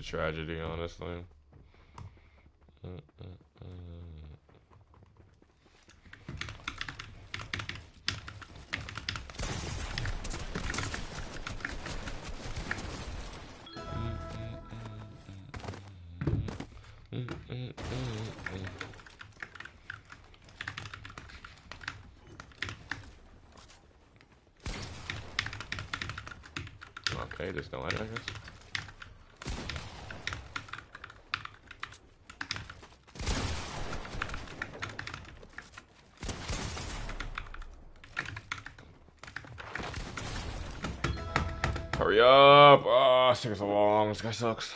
a tragedy, honestly. Mm-mm-mm. Okay, just don't let it, I guess. Hurry up! Ah, it's taking so long. This guy sucks.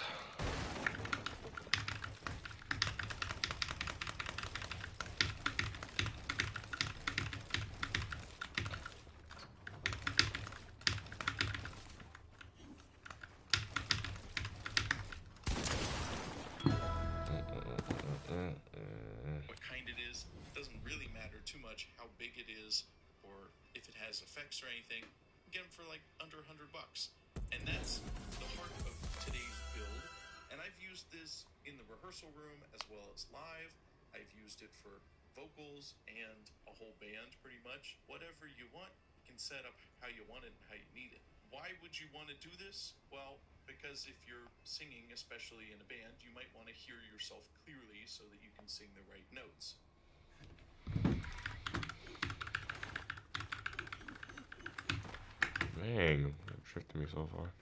What kind it is, doesn't really matter too much how big it is or if it has effects or anything. You get them for like under 100 bucks. And that's the heart of today's build. And I've used this in the rehearsal room as well as live. I've used it for vocals and a whole band pretty much. Whatever you want, you can set up how you want it and how you need it. Why would you want to do this? Well, because if you're singing, especially in a band, you might want to hear yourself clearly so that you can sing the right notes. Dang, it tricked me so far.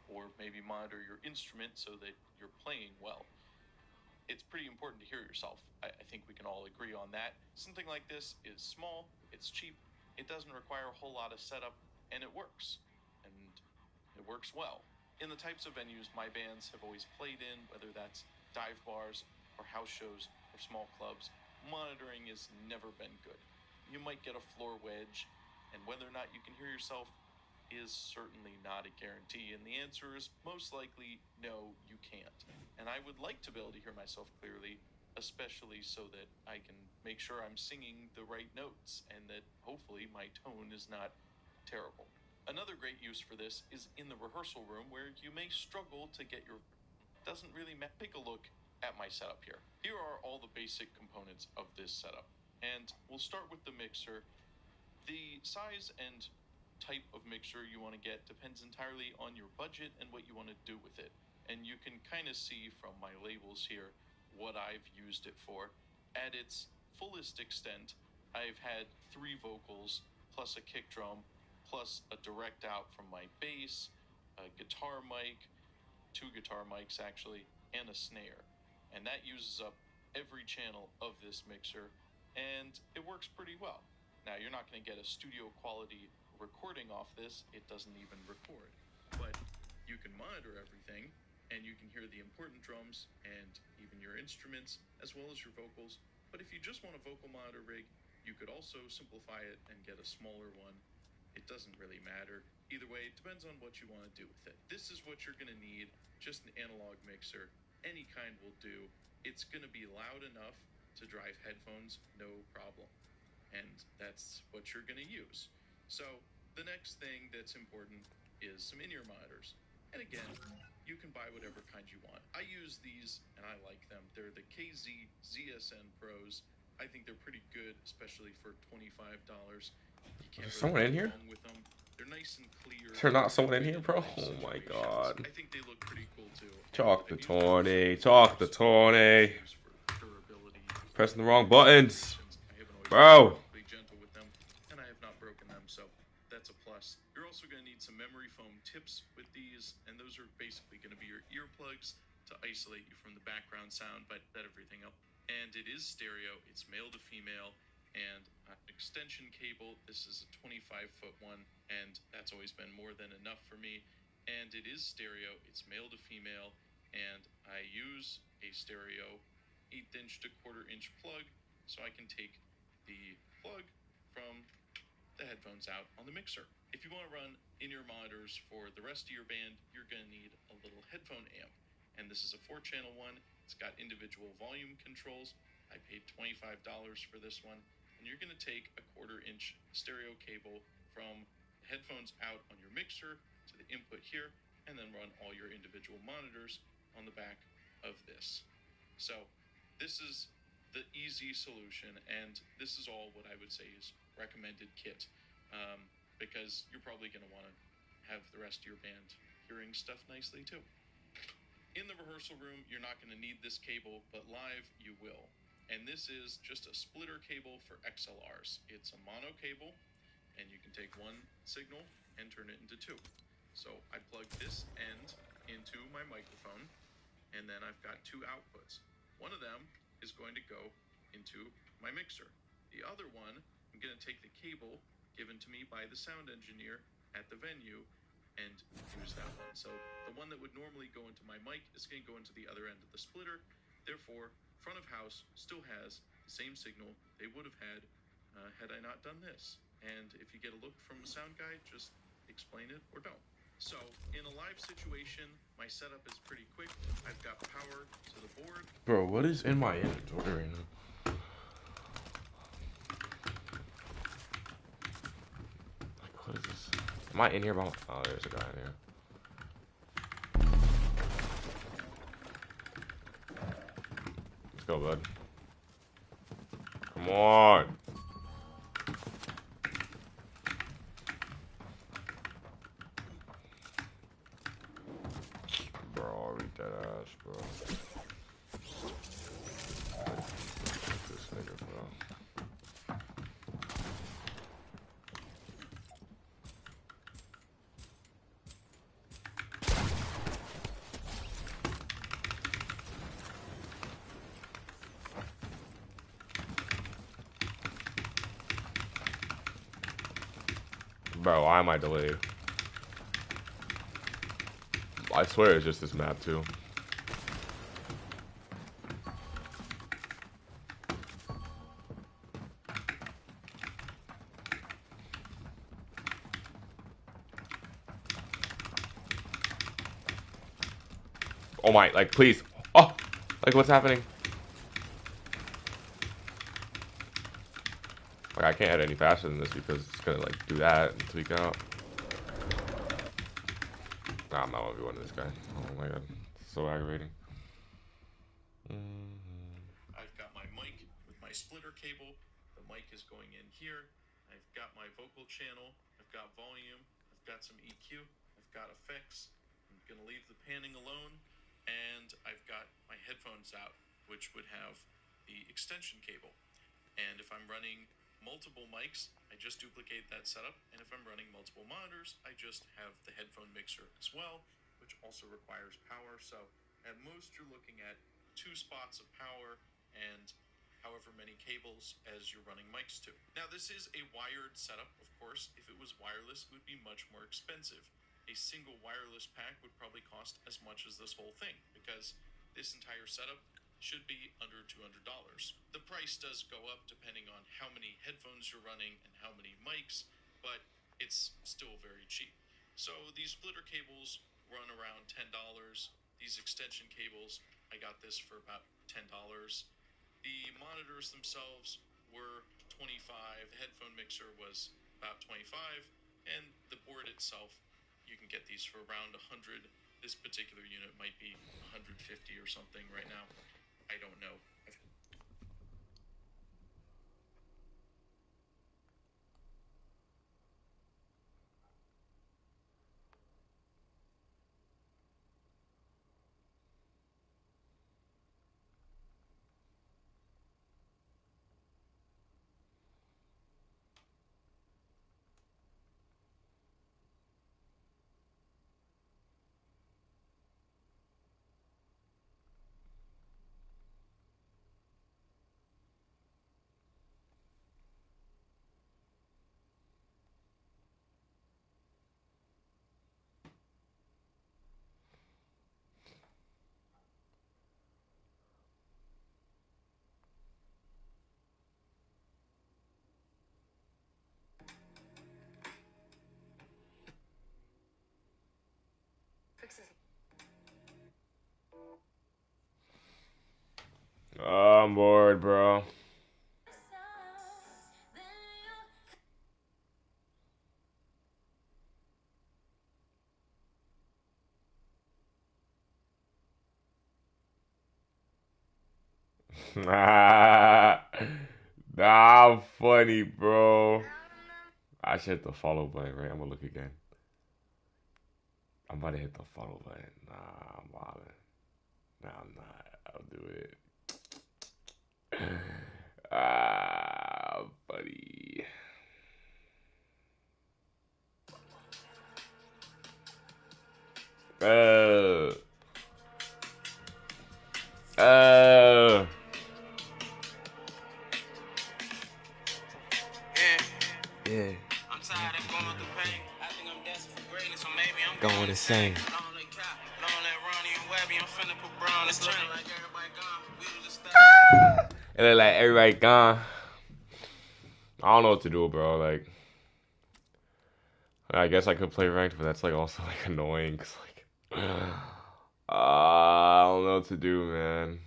Or maybe monitor your instrument so that you're playing well. It's pretty important to hear yourself. I think we can all agree on that. Something like this is small, it's cheap, it doesn't require a whole lot of setup, and it works. And it works well. In the types of venues my bands have always played in, whether that's dive bars or house shows or small clubs, monitoring has never been good. You might get a floor wedge, and whether or not you can hear yourself is certainly not a guarantee. And the answer is most likely no, you can't. And I would like to be able to hear myself clearly, especially so that I can make sure I'm singing the right notes and that hopefully my tone is not terrible. Another great use for this is in the rehearsal room where you may struggle to get your doesn't really matter. Take a look at my setup here. Here are all the basic components of this setup. And we'll start with the mixer. The size and type of mixer you want to get depends entirely on your budget and what you want to do with it. And you can kind of see from my labels here what I've used it for. At its fullest extent, I've had 3 vocals plus a kick drum plus a direct out from my bass, a guitar mic, 2 guitar mics actually, and a snare. And that uses up every channel of this mixer, and it works pretty well. Now, you're not going to get a studio quality recording off this, it doesn't even record. But you can monitor everything, and you can hear the important drums and even your instruments, as well as your vocals. But if you just want a vocal monitor rig, you could also simplify it and get a smaller one. It doesn't really matter. Either way, it depends on what you want to do with it. This is what you're going to need, just an analog mixer. Any kind will do. It's going to be loud enough to drive headphones, no problem. And that's what you're going to use. So the next thing that's important is some in-ear monitors. And again, you can buy whatever kind you want. I use these and I like them. They're the KZ ZSN Pros. I think they're pretty good, especially for $25. You Is there can't really someone go in here? wrong with them. They're nice and clear. Is there not They're someone in good here, in bro? live Oh my situations. god. I think they look pretty cool too. And Talk to I've used them for Tony. Talk to reviews, for Tony. issues, for durability, Pressing the for wrong buttons. installations. I haven't always been Bro. perfectly gentle with them, and I have not broken them, so that's a plus. You're also going to need some memory foam tips with these, and those are basically going to be your earplugs to isolate you from the background sound, but that everything else. And it is stereo. It's male to female, and extension cable. This is a 25-foot one, and that's always been more than enough for me. And it is stereo. It's male to female, and I use a stereo 1/8 inch to 1/4 inch plug, so I can take the plug from the headphones out on the mixer. If you want to run in-ear monitors for the rest of your band, you're going to need a little headphone amp. And this is a 4-channel one. It's got individual volume controls. I paid $25 for this one, and and you're going to take a 1/4-inch stereo cable from the headphones out on your mixer to the input here, and then run all your individual monitors on the back of this. So this is the easy solution, and this is all what I would say is recommended kit, because you're probably going to want to have the rest of your band hearing stuff nicely too. In the rehearsal room, you're not going to need this cable, but live you will. And this is just a splitter cable for XLRs. It's a mono cable, and you can take one signal and turn it into two. So I plug this end into my microphone, and then I've got two outputs. One of them is going to go into my mixer. The other one, I'm going to take the cable given to me by the sound engineer at the venue and use that one. So the one that would normally go into my mic is going to go into the other end of the splitter. Therefore, front of house still has the same signal they would have had had I not done this. And if you get a look from a sound guy, just explain it or don't. So in a live situation, my setup is pretty quick. I've got power to the board. Bro, what is in my inventory right now? What is this? Am I in here by my... Oh, there's a guy in here. Let's go, bud. Come on. Bro, I'll read that ass, bro. This nigga, bro. Bro, why am I delayed? I swear it's just this map, too. Oh my, like, please. Oh, like, what's happening? Like, I can't hit any faster than this because it's gonna, like, do that and tweak out. Nah, I'm not gonna be one of this guy. Oh my god, it's so aggravating. I've got my mic with my splitter cable. The mic is going in here. I've got my vocal channel. I've got volume. I've got some EQ. I've got effects. I'm going to leave the panning alone. And I've got my headphones out, which would have the extension cable. And if I'm running multiple mics, I just duplicate that setup. And if I'm running multiple monitors, I just have the headphone mixer as well, which also requires power. So at most, you're looking at 2 spots of power and however many cables as you're running mics to. Now, this is a wired setup, of course. If it was wireless, it would be much more expensive. A single wireless pack would probably cost as much as this whole thing, because this entire setup should be under $200. The price does go up depending on how many headphones you're running and how many mics, but it's still very cheap. So these splitter cables run around $10. These extension cables, I got this for about $10. The monitors themselves were $25. The headphone mixer was about $25, and the board itself, you can get these for around $100. This particular unit might be $150 or something right now. I don't know. I'm bored, bro. Nah, I'm funny, bro. I should hit the follow button, right? I'm gonna look again. I'm about to hit the follow button. Nah, I'm wildin'. Nah, I'm not. I'll do it. Buddy. Uh, uh. Yeah. I'm tired of going through pain. I think I'm destined for greatness, so maybe I'm going insane. Long let Cap, long let Ronnie and Webby, I'm finna put Brown this train. Like everybody gone, we was just it look like everybody gone. I don't know what to do, bro. Like, I guess I could play ranked, but that's like also like annoying. Cause like, I don't know what to do, man.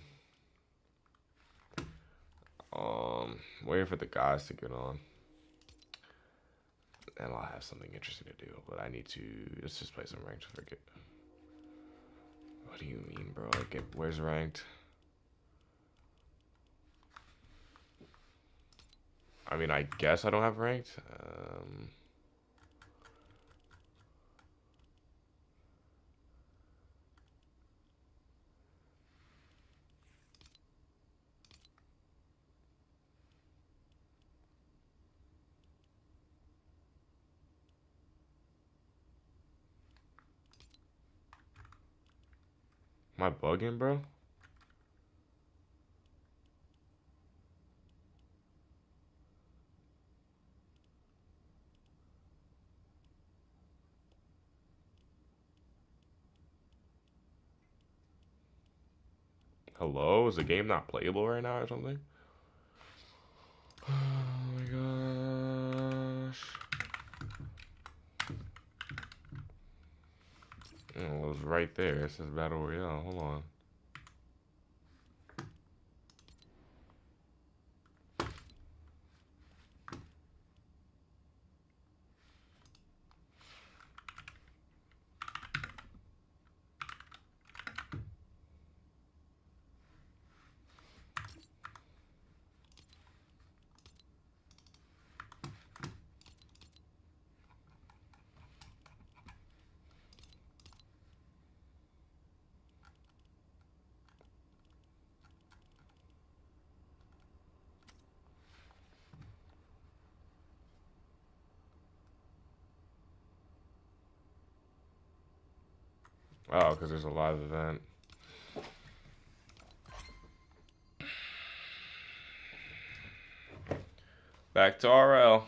Waiting for the guys to get on, and I'll have something interesting to do. But I need to let's just play some ranked. Forget. What do you mean, bro? Like, where's ranked? I mean, I guess I don't have ranked. Am I bugging, bro? Hello? Is the game not playable right now or something? Oh my gosh. Oh, it was right there. It says Battle Royale. Hold on. Oh, because there's a live event. Back to RL.